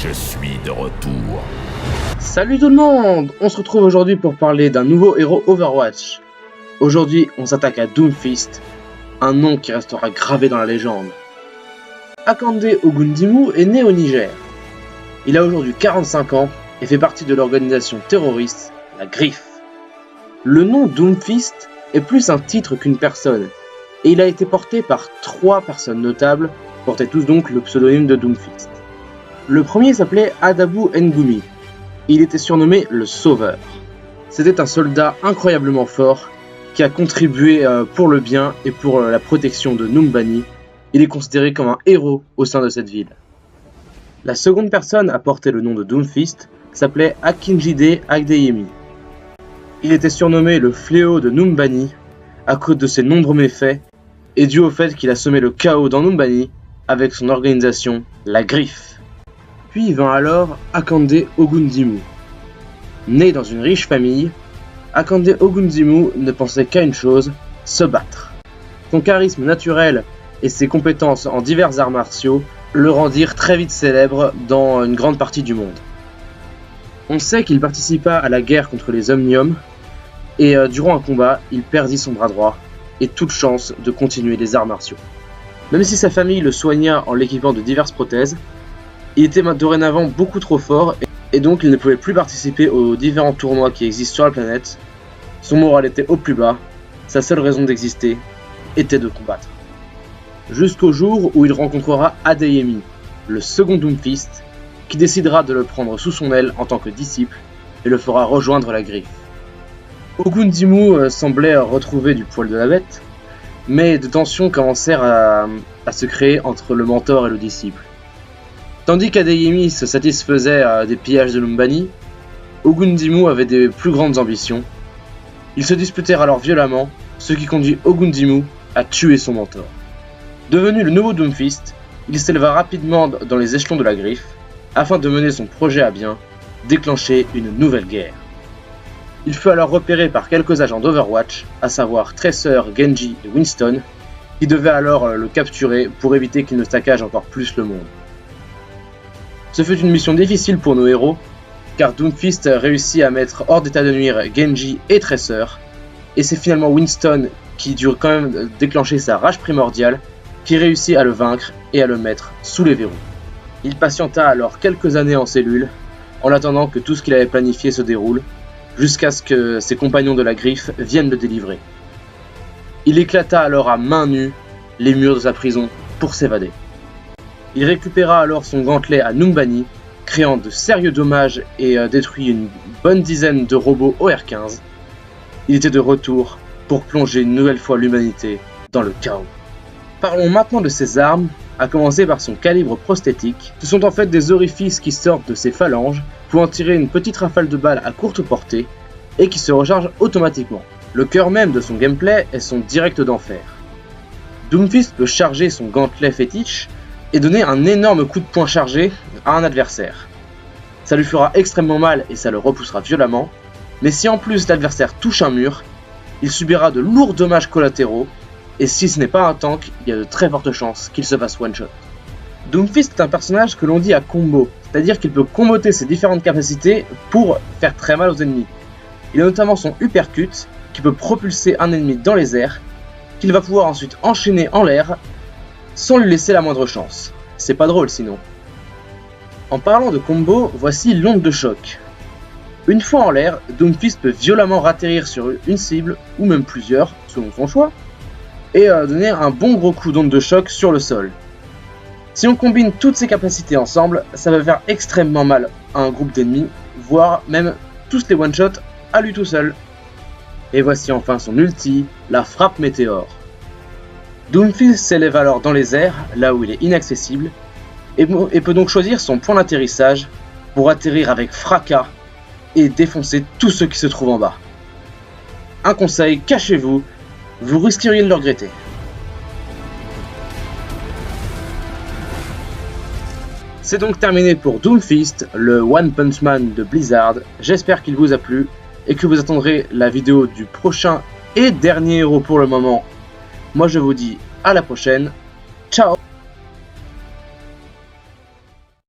Je suis de retour. Salut tout le monde! On se retrouve aujourd'hui pour parler d'un nouveau héros Overwatch. Aujourd'hui, on s'attaque à Doomfist, un nom qui restera gravé dans la légende. Akande Ogundimu est né au Niger. Il a aujourd'hui 45 ans et fait partie de l'organisation terroriste, la Griffe. Le nom Doomfist est plus un titre qu'une personne, et il a été porté par 3 personnes notables, portaient tous donc le pseudonyme de Doomfist. Le premier s'appelait Adabu Ngumi. Il était surnommé le Sauveur. C'était un soldat incroyablement fort qui a contribué pour le bien et pour la protection de Numbani. Il est considéré comme un héros au sein de cette ville. La seconde personne à porter le nom de Doomfist s'appelait Akinjide Adeyemi. Il était surnommé le fléau de Numbani à cause de ses nombreux méfaits et dû au fait qu'il a semé le chaos dans Numbani avec son organisation, la Griffe. Puis vint alors Akande Ogundimu. Né dans une riche famille, Akande Ogundimu ne pensait qu'à une chose, se battre. Son charisme naturel et ses compétences en divers arts martiaux le rendirent très vite célèbre dans une grande partie du monde. On sait qu'il participa à la guerre contre les Omniums, et durant un combat, il perdit son bras droit et toute chance de continuer les arts martiaux. Même si sa famille le soigna en l'équipant de diverses prothèses, il était dorénavant beaucoup trop fort et donc il ne pouvait plus participer aux différents tournois qui existent sur la planète. Son moral était au plus bas, sa seule raison d'exister était de combattre. Jusqu'au jour où il rencontrera Adeyemi, le second Doomfist, qui décidera de le prendre sous son aile en tant que disciple et le fera rejoindre la Griffe. Ogundimu semblait retrouver du poil de la bête, mais de tensions commencèrent à se créer entre le mentor et le disciple. Tandis qu'Adeyemi se satisfaisait des pillages de Numbani, Ogundimu avait des plus grandes ambitions. Ils se disputèrent alors violemment, ce qui conduit Ogundimu à tuer son mentor. Devenu le nouveau Doomfist, il s'éleva rapidement dans les échelons de la Griffe, afin de mener son projet à bien, déclencher une nouvelle guerre. Il fut alors repéré par quelques agents d'Overwatch, à savoir Tracer, Genji et Winston, qui devaient alors le capturer pour éviter qu'il ne saccage encore plus le monde. Ce fut une mission difficile pour nos héros, car Doomfist réussit à mettre hors d'état de nuire Genji et Tracer, et c'est finalement Winston qui dut quand même déclencher sa rage primordiale, qui réussit à le vaincre et à le mettre sous les verrous. Il patienta alors quelques années en cellule, en attendant que tout ce qu'il avait planifié se déroule, jusqu'à ce que ses compagnons de la Griffe viennent le délivrer. Il éclata alors à main nue les murs de sa prison pour s'évader. Il récupéra alors son gantelet à Numbani, créant de sérieux dommages et détruit une bonne dizaine de robots OR-15. Il était de retour pour plonger une nouvelle fois l'humanité dans le chaos. Parlons maintenant de ses armes, à commencer par son calibre prosthétique. Ce sont en fait des orifices qui sortent de ses phalanges pour en tirer une petite rafale de balles à courte portée et qui se rechargent automatiquement. Le cœur même de son gameplay est son direct d'enfer. Doomfist peut charger son gantelet fétiche et donner un énorme coup de poing chargé à un adversaire. Ça lui fera extrêmement mal et ça le repoussera violemment, mais si en plus l'adversaire touche un mur, il subira de lourds dommages collatéraux, et si ce n'est pas un tank, il y a de très fortes chances qu'il se fasse one-shot. Doomfist est un personnage que l'on dit à combo, c'est-à-dire qu'il peut comboter ses différentes capacités pour faire très mal aux ennemis. Il a notamment son uppercut, qui peut propulser un ennemi dans les airs, qu'il va pouvoir ensuite enchaîner en l'air, sans lui laisser la moindre chance. C'est pas drôle sinon. En parlant de combo, voici l'onde de choc. Une fois en l'air, Doomfist peut violemment ratterrir sur une cible, ou même plusieurs, selon son choix, et donner un bon gros coup d'onde de choc sur le sol. Si on combine toutes ces capacités ensemble, ça va faire extrêmement mal à un groupe d'ennemis, voire même tous les one-shots à lui tout seul. Et voici enfin son ulti, la frappe météore. Doomfist s'élève alors dans les airs, là où il est inaccessible, et peut donc choisir son point d'atterrissage pour atterrir avec fracas et défoncer tous ceux qui se trouvent en bas. Un conseil, cachez-vous, vous risqueriez de le regretter. C'est donc terminé pour Doomfist, le One Punch Man de Blizzard. J'espère qu'il vous a plu et que vous attendrez la vidéo du prochain et dernier héros pour le moment. Moi je vous dis à la prochaine.